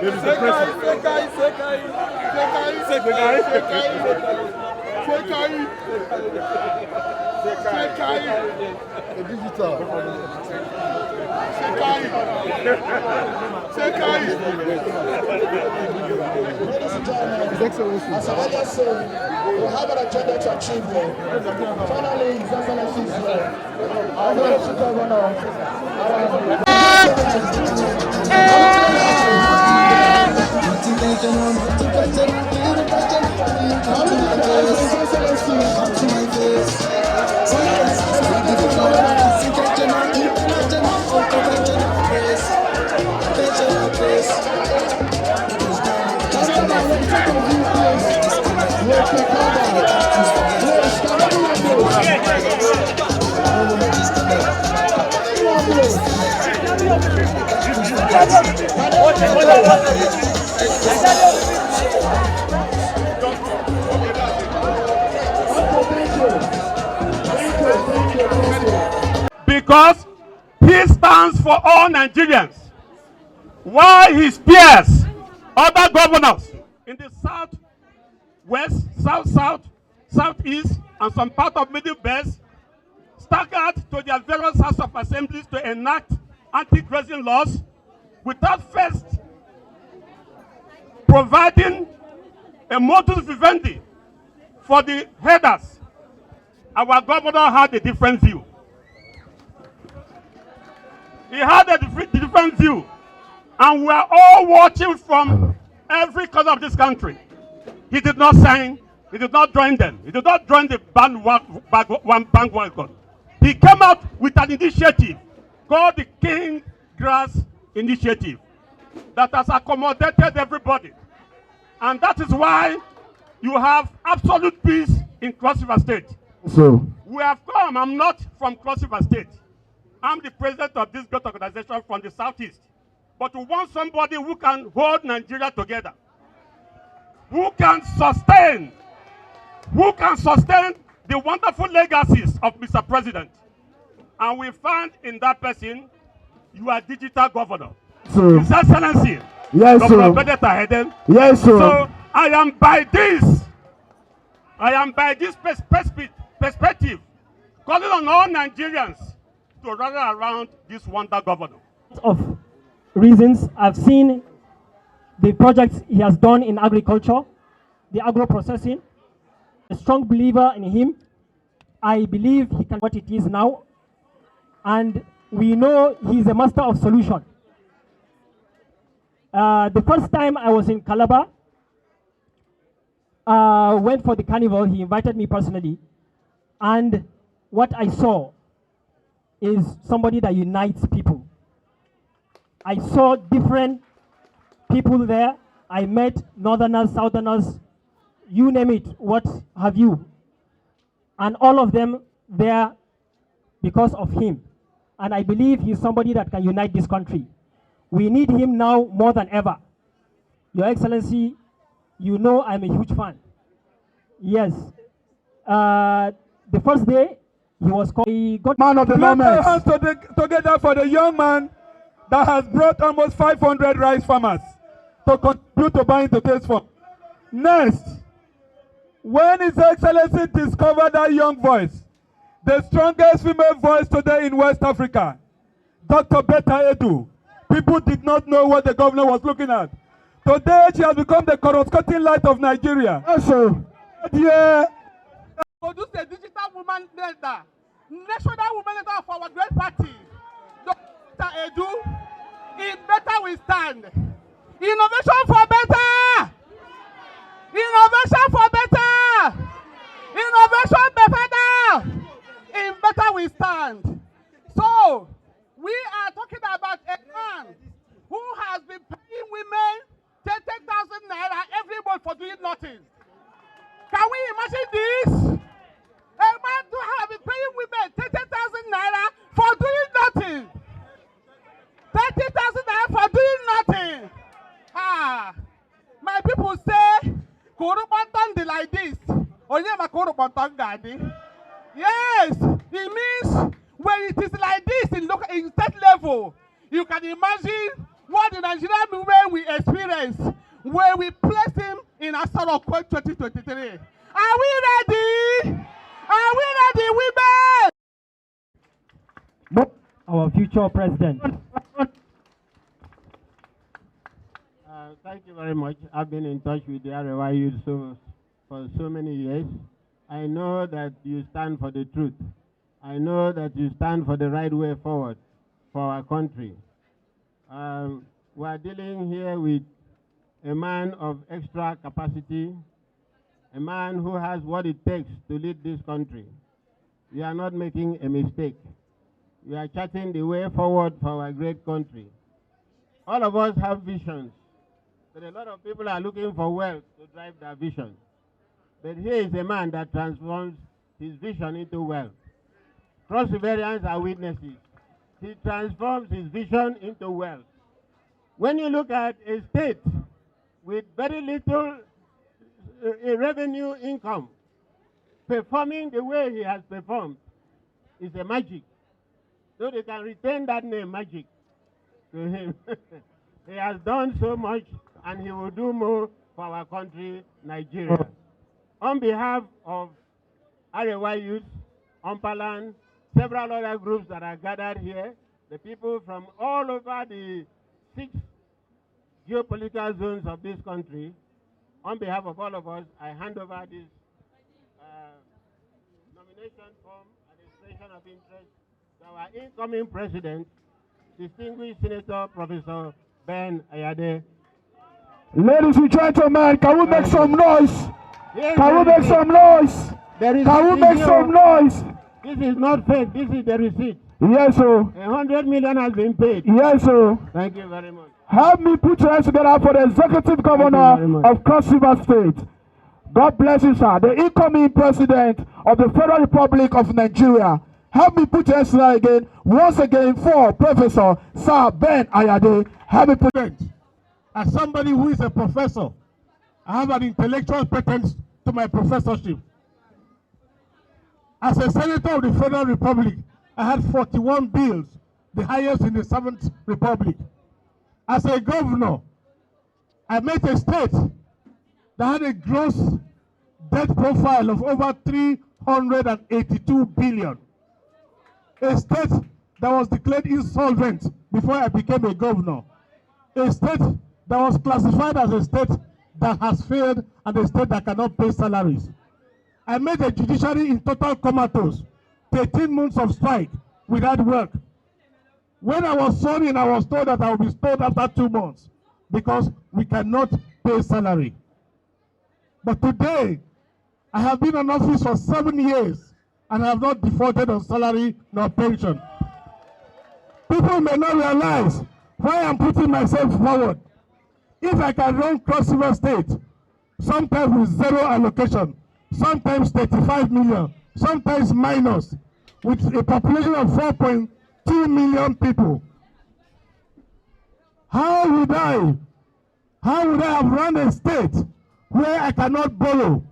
His Excellency. As I earlier said, we have an agenda to achieve. Finally, His Excellency is here. Our Deputy Governor. Because he stands for all Nigerians, while his peers, other governors in the south west, south south, southeast, and some part of middle belt staggered to their various House of Assemblies to enact anti-grazing laws without first providing a modus vivendi for the headers. Our governor had a different view. He had a different view, and we are all watching from every corner of this country. He did not sign, he did not join them, he did not join the bandwagon. He came out with an initiative called the King Grass Initiative that has accommodated everybody. And that is why you have absolute peace in Cross River State. So, we have come, I'm not from Cross River State. I'm the president of this great organization from the southeast. But we want somebody who can hold Nigeria together, who can sustain the wonderful legacies of Mr. President. And we find in that person, you are digital governor. sir. His Excellency, Yes, Governor sir. Benedict Ayade. Yes, sir. So I am by this perspective, calling on all Nigerians to rally around this wonder governor. Of reasons, I've seen the projects he has done in agriculture, the agro-processing. A strong believer in him. I believe he can what it is now, and we know he's a master of solution. The first time I was in Calabar, went for the carnival, he invited me personally, and what I saw is somebody that unites people. I saw different people there. I met northerners, southerners, you name it, what have you. And all of them there because of him. And I believe he's somebody that can unite this country. We need him now more than ever. Your Excellency, you know I'm a huge fan. Yes. The first day, he was called... He got Man of the moment. Hands together for the young man that has brought almost 500 rice farmers to contribute to buying today's farm. Next, when His Excellency discovered that young voice, the strongest female voice today in West Africa, Dr. Betta Edu, people did not know what the governor was looking at. Today, she has become the coruscating light of Nigeria. Also, yeah. Produce a digital woman leader, national woman leader of our great party, Dr. Edu. In better we stand. Innovation for better. Innovation for better. Innovation better. In better we stand. So we are talking about a man who has been paying women 10,000 naira every month for doing nothing. Can we imagine this? A man who has been paying women 10,000 naira for doing nothing. 30,000 naira for doing nothing. My people say, Kurubantan like this. Onyema Kurubantan Gadi. Yes, it means when it is like this in state level, you can imagine what the Nigerian women will experience when we place him in Asaro 2023. Are we ready? Are we ready, women? Our future president. Thank you very much. I've been in touch with the Arewa youth for so many years. I know that you stand for the truth. I know that you stand for the right way forward for our country. We are dealing here with a man of extra capacity, a man who has what it takes to lead this country. We are not making a mistake. We are charting the way forward for our great country. All of us have visions, but a lot of people are looking for wealth to drive their vision. But here is a man that transforms his vision into wealth. Cross-Riverians are witnesses. He transforms his vision into wealth. When you look at a state with very little revenue income, performing the way he has performed is a magic. So they can retain that name, magic, to him. He has done so much, and he will do more for our country, Nigeria. On behalf of Arewa Youth, Ompalan, several other groups that are gathered here, the people from all over the 6 geopolitical zones of this country, on behalf of all of us, I hand over this nomination form and expression of interest to our incoming president, distinguished Senator Professor Ben Ayade. Ladies and gentlemen, can we make some noise? Yes, can we make some noise? Can we make some noise? This is not fake. This is the receipt. Yes, sir. 100 million has been paid. Yes, sir. Thank you very much. Help me put your hands together for the Executive Governor of Cross River State. God bless you, sir. The incoming President of the Federal Republic of Nigeria. Help me put your hands together again, once again, for Professor Sir Ben Ayade. Help me put it. As somebody who is a professor, I have an intellectual patent to my professorship. As a senator of the Federal Republic, I had 41 bills, the highest in the 7th Republic. As a governor, I met a state that had a gross debt profile of over 382 billion. A state that was declared insolvent before I became a governor. A state that was classified as a state that has failed and a state that cannot pay salaries. I made a judiciary in total comatose, 13 months of strike without work. When I was sworn in, I was told that I would be stored after 2 months because we cannot pay salary. But today, I have been in office for 7 years and I have not defaulted on salary nor pension. People may not realize why I'm putting myself forward. If I can run Cross River State, sometimes with zero allocation, sometimes 35 million, sometimes minus, with a population of 4.2 million people, how would I have run a state where I cannot borrow,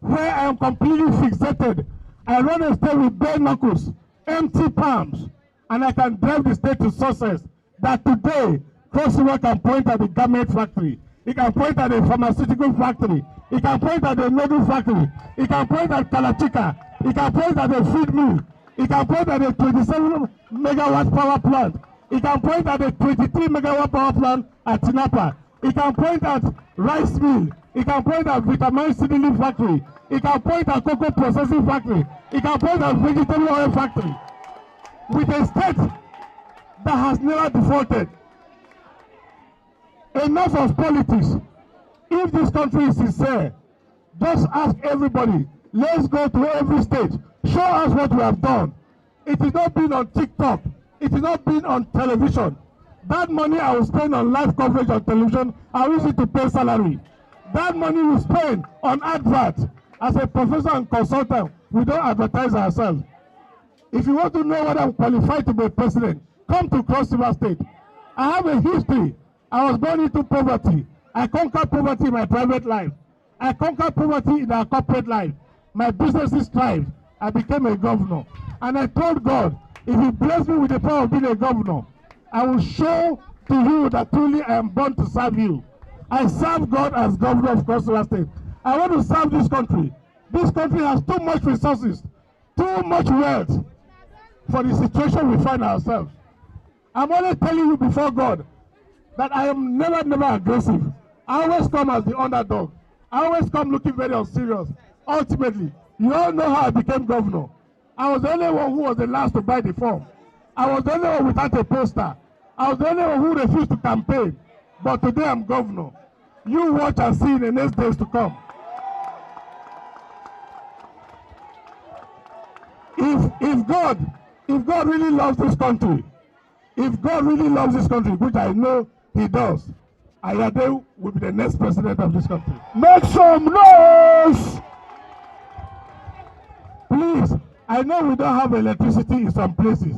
where I am completely fixated? I run a state with bare knuckles, empty palms, and I can drive the state to success. That today, Cross River can point at the garment factory, it can point at the pharmaceutical factory, it can point at the noodle factory, it can point at Kalachika, it can point at the feed mill, it can point at the 27 megawatt power plant, it can point at the 23 megawatt power plant at Tinapa, it can point at rice mill, it can point at vitamin seedling factory, it can point at cocoa processing factory, it can point at vegetable oil factory. With a state that has never defaulted. Enough of politics. If this country is sincere, just ask everybody. Let's go to every state. Show us what we have done. It is not been on TikTok. It is not been on television. That money I will spend on live coverage on television, I use it to pay salary. That money we spend on advert. As a professor and consultant, we don't advertise ourselves. If you want to know whether I'm qualified to be president, come to Cross River State. I have a history. I was born into poverty. I conquered poverty in my private life. I conquered poverty in our corporate life. My businesses thrived. I became a governor. And I told God, if He bless me with the power of being a governor, I will show to you that truly I am born to serve you. I serve God as governor of Cross River State. I want to serve this country. This country has too much resources, too much wealth for the situation we find ourselves. I'm only telling you before God that I am never aggressive. I always come as the underdog. I always come looking very unserious. Ultimately, you all know how I became governor. I was the only one who was the last to buy the form. I was the only one without a poster. I was the only one who refused to campaign. But today I'm governor. You watch and see in the next days to come. If God really loves this country, which I know He does, Ayade will be the next president of this country. Make some noise! Please, I know we don't have electricity in some places.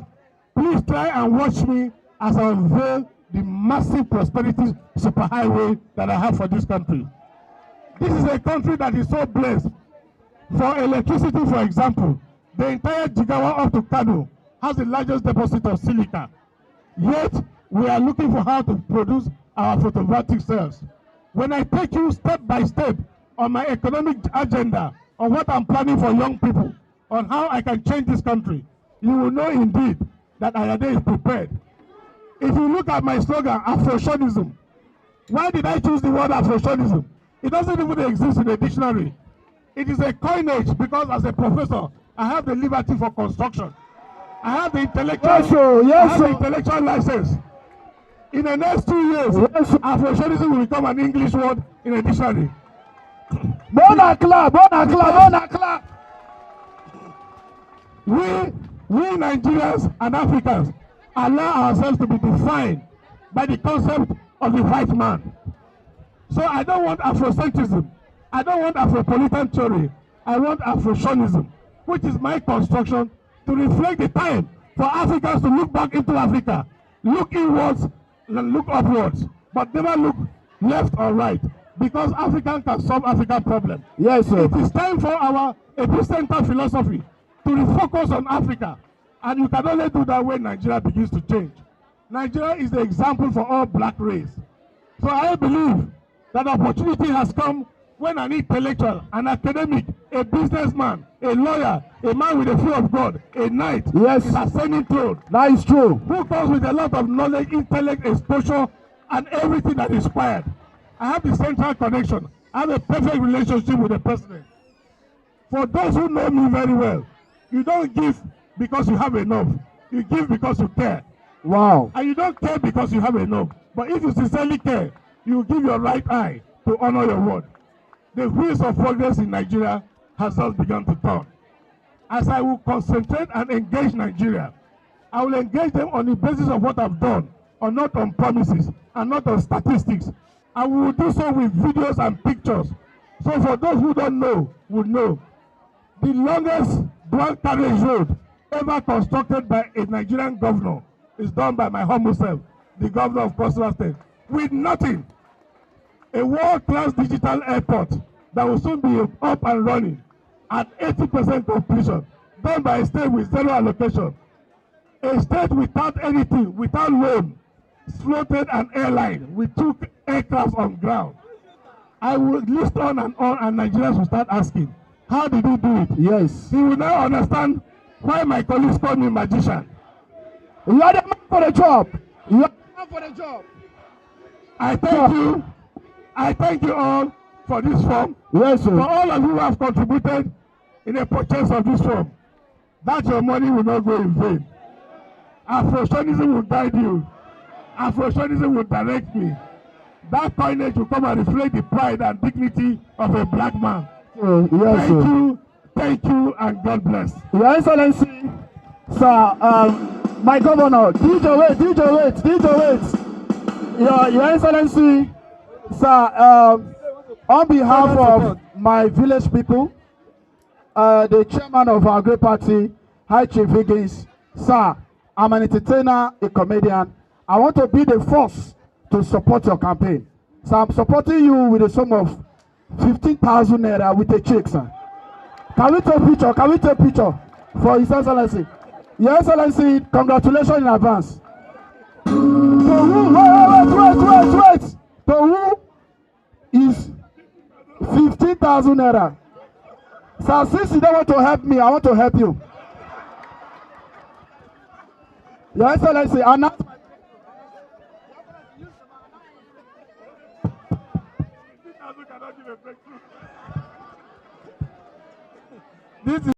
Please try and watch me as I unveil the massive prosperity superhighway that I have for this country. This is a country that is so blessed. For electricity, for example, the entire Jigawa up to Kano has the largest deposit of silica. Yet, we are looking for how to produce our photovoltaic cells. When I take you step by step on my economic agenda, on what I'm planning for young people, on how I can change this country, you will know indeed that Ayade is prepared. If you look at my slogan, Afrosionism, why did I choose the word Afrosionism? It doesn't even exist in the dictionary. It is a coinage because as a professor, I have the liberty for construction. I have the intellectual license. In the next 2 years, Afrosionism will become an English word in a dictionary. Bona clap. We Nigerians and Africans allow ourselves to be defined by the concept of the white man. So I don't want Afrocentrism. I don't want Afropolitan theory. I want Afrosionism, which is my construction to reflect the time for Africans to look back into Africa, look inwards and look upwards, but never look left or right, because African can solve African problems. Yes, sir. It is time for our epicenter philosophy to refocus on Africa, and you can only do that when Nigeria begins to change. Nigeria is the example for all black race. So I believe that opportunity has come when an intellectual, an academic, a businessman, a lawyer, a man with the fear of God, a knight, is ascending throne. That is true. Who comes with a lot of knowledge, intellect, exposure, and everything that is required. I have the central connection. I have a perfect relationship with the president. For those who know me very well, you don't give because you have enough. You give because you care. Wow. And you don't care because you have enough. But if you sincerely care, you give your right eye to honor your word. The wheels of progress in Nigeria has just begun to turn. As I will concentrate and engage Nigeria, I will engage them on the basis of what I've done, or not on promises, and not on statistics. I will do so with videos and pictures. So for those who don't know, will know. The longest dual carriage road ever constructed by a Nigerian governor is done by my humble self, the governor of Cross River State, with nothing. A world-class digital airport that will soon be up and running at 80% completion, done by a state with zero allocation. A state without anything, without loan, floated an airline. We took aircraft on ground. I will list on, and Nigerians will start asking, how did he do it? Yes. He will now understand why my colleagues call me magician. You are the man for the job. You are the man for the job. I thank you. I thank you all for this form. Yes, sir. For all of you who have contributed in the purchase of this form, that your money will not go in vain. Afrosionism will guide you. Afrosionism will direct me. That coinage will come and reflect the pride and dignity of a black man. Yes, thank you, and God bless. Your Excellency, sir, my governor, DJ wait. Your Excellency, sir, on behalf of my village people, the chairman of our great party, High Chief Higgins, sir, I'm an entertainer, a comedian. I want to be the first to support your campaign. So I'm supporting you with a sum of 15,000 naira with a check, sir. Can we take picture for His Excellency? Your Excellency, congratulations in advance. who, wait. To who is 15,000 naira. So since you don't want to help me, I want to help you. Your Excellency, announce my this is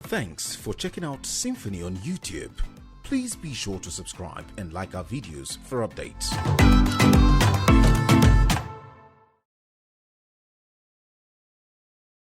Thanks for checking out SYMFONI on YouTube. Please be sure to subscribe and like our videos for updates.